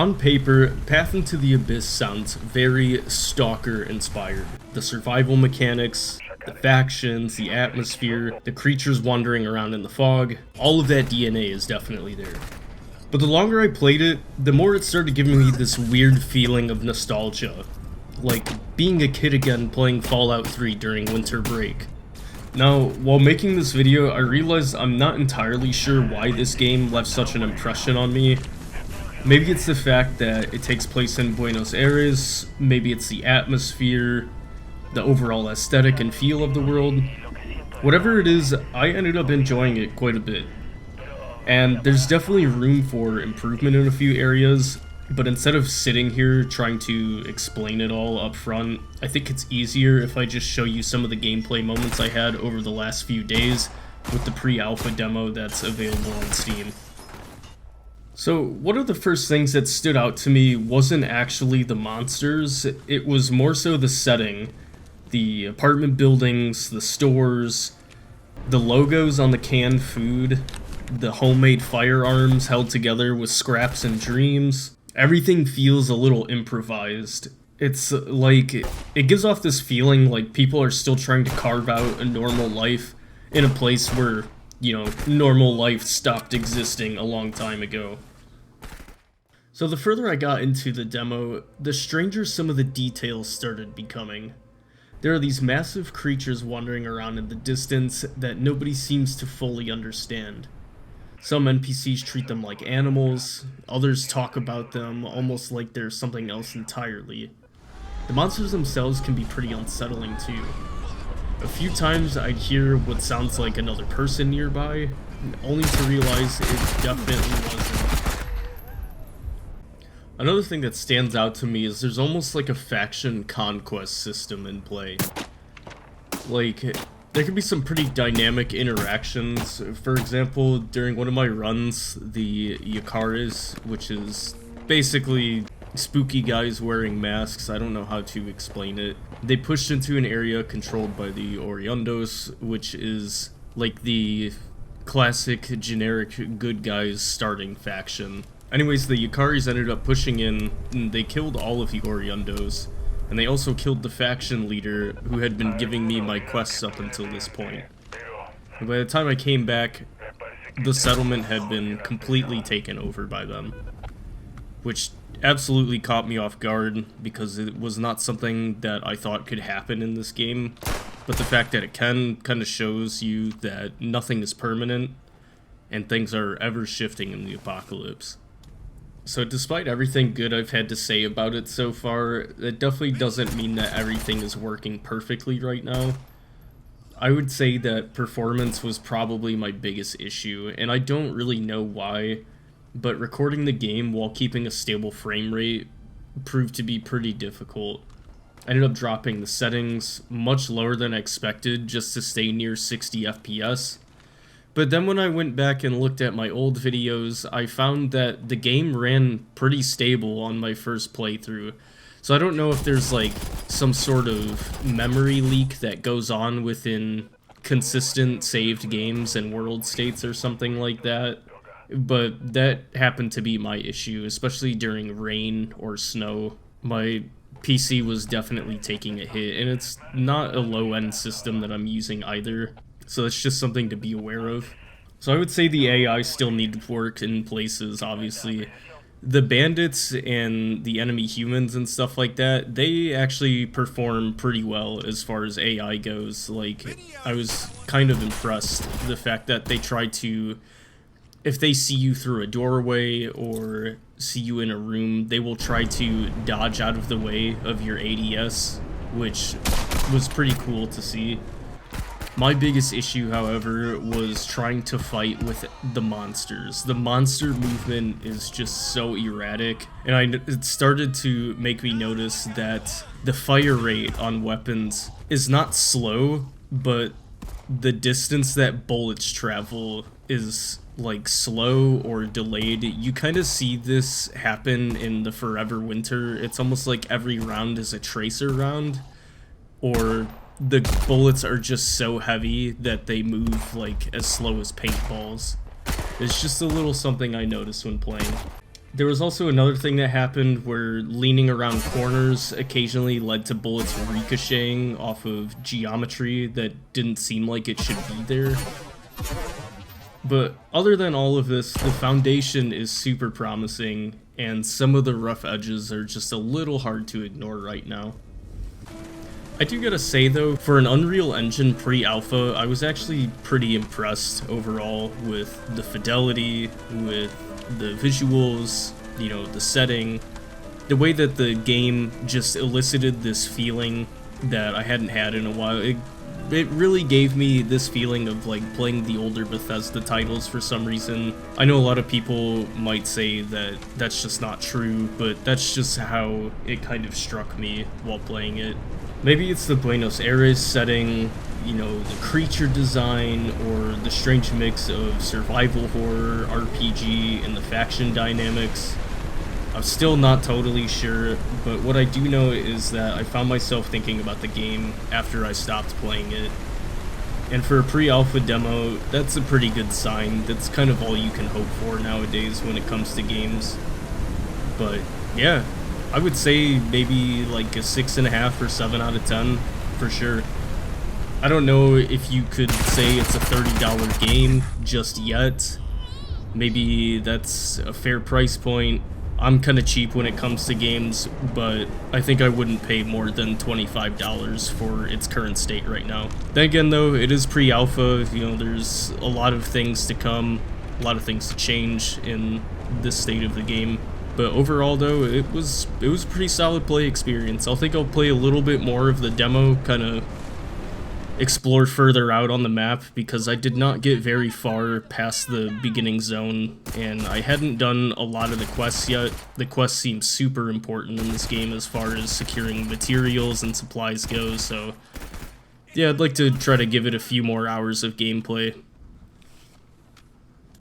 On paper, Path into the Abyss sounds very Stalker inspired. The survival mechanics, the factions, the atmosphere, the creatures wandering around in the fog, all of that DNA is definitely there. But the longer I played it, the more it started giving me this weird feeling of nostalgia. Like being a kid again playing Fallout 3 during winter break. Now, while making this video, I realized I'm not entirely sure why this game left such an impression on me. Maybe it's the fact that it takes place in Buenos Aires, maybe it's the atmosphere, the overall aesthetic and feel of the world. Whatever it is, I ended up enjoying it quite a bit. And there's definitely room for improvement in a few areas, but instead of sitting here trying to explain it all up front, I think it's easier if I just show you some of the gameplay moments I had over the last few days with the pre-alpha demo that's available on Steam. So, one of the first things that stood out to me wasn't actually the monsters, it was more so the setting. The apartment buildings, the stores, the logos on the canned food, the homemade firearms held together with scraps and dreams. Everything feels a little improvised. It's like, it gives off this feeling like people are still trying to carve out a normal life in a place where, you know, normal life stopped existing a long time ago. So the further I got into the demo, the stranger some of the details started becoming. There are these massive creatures wandering around in the distance that nobody seems to fully understand. Some NPCs treat them like animals, others talk about them almost like they're something else entirely. The monsters themselves can be pretty unsettling too. A few times I'd hear what sounds like another person nearby, only to realize it definitely wasn't. Another thing that stands out to me is there's almost like a faction conquest system in play. Like, there can be some pretty dynamic interactions. For example, during one of my runs, the Yakaris, which is basically spooky guys wearing masks, I don't know how to explain it. They pushed into an area controlled by the Oriundos, which is like the classic generic good guys starting faction. Anyways, the Yakaris ended up pushing in, and they killed all of the Oriundos, and they also killed the faction leader who had been giving me my quests up until this point. And by the time I came back, the settlement had been completely taken over by them, which absolutely caught me off guard because it was not something that I thought could happen in this game, but the fact that it can kind of shows you that nothing is permanent and things are ever shifting in the apocalypse. So despite everything good I've had to say about it so far, it definitely doesn't mean that everything is working perfectly right now. I would say that performance was probably my biggest issue, and I don't really know why, but recording the game while keeping a stable frame rate proved to be pretty difficult. I ended up dropping the settings much lower than I expected just to stay near 60 FPS. But then when I went back and looked at my old videos, I found that the game ran pretty stable on my first playthrough. So I don't know if there's like some sort of memory leak that goes on within consistent saved games and world states or something like that. But that happened to be my issue, especially during rain or snow. My PC was definitely taking a hit, and it's not a low-end system that I'm using either. So it's just something to be aware of. So I would say the AI still needs work in places, obviously. The bandits and the enemy humans and stuff like that, they actually perform pretty well as far as AI goes. Like, I was kind of impressed. The fact that they try to, if they see you through a doorway or see you in a room, they will try to dodge out of the way of your ADS, which was pretty cool to see. My biggest issue, however, was trying to fight with the monsters. The monster movement is just so erratic, and it started to make me notice that the fire rate on weapons is not slow, but the distance that bullets travel is like slow or delayed. You kind of see this happen in the Forever Winter. It's almost like every round is a tracer round, or the bullets are just so heavy that they move like as slow as paintballs. It's just a little something I noticed when playing. There was also another thing that happened where leaning around corners occasionally led to bullets ricocheting off of geometry that didn't seem like it should be there. But other than all of this, the foundation is super promising, and some of the rough edges are just a little hard to ignore right now. I do gotta say though, for an Unreal Engine pre-alpha, I was actually pretty impressed overall with the fidelity, with the visuals, you know, the setting, the way that the game just elicited this feeling that I hadn't had in a while. It really gave me this feeling of like playing the older Bethesda titles for some reason. I know a lot of people might say that that's just not true, but that's just how it kind of struck me while playing it. Maybe it's the Buenos Aires setting, you know, the creature design, or the strange mix of survival horror, RPG, and the faction dynamics. I'm still not totally sure, but what I do know is that I found myself thinking about the game after I stopped playing it. And for a pre-alpha demo, that's a pretty good sign. That's kind of all you can hope for nowadays when it comes to games. But yeah, I would say maybe like a 6.5 or 7 out of 10 for sure. I don't know if you could say it's a $30 game just yet. Maybe that's a fair price point. I'm kind of cheap when it comes to games, but I think I wouldn't pay more than $25 for its current state right now. Then again though, it is pre-alpha, you know, there's a lot of things to come, a lot of things to change in this state of the game. But overall though, it was a pretty solid play experience. I think I'll play a little bit more of the demo, kind of explore further out on the map, because I did not get very far past the beginning zone, and I hadn't done a lot of the quests yet. The quests seem super important in this game as far as securing materials and supplies go, so yeah, I'd like to try to give it a few more hours of gameplay.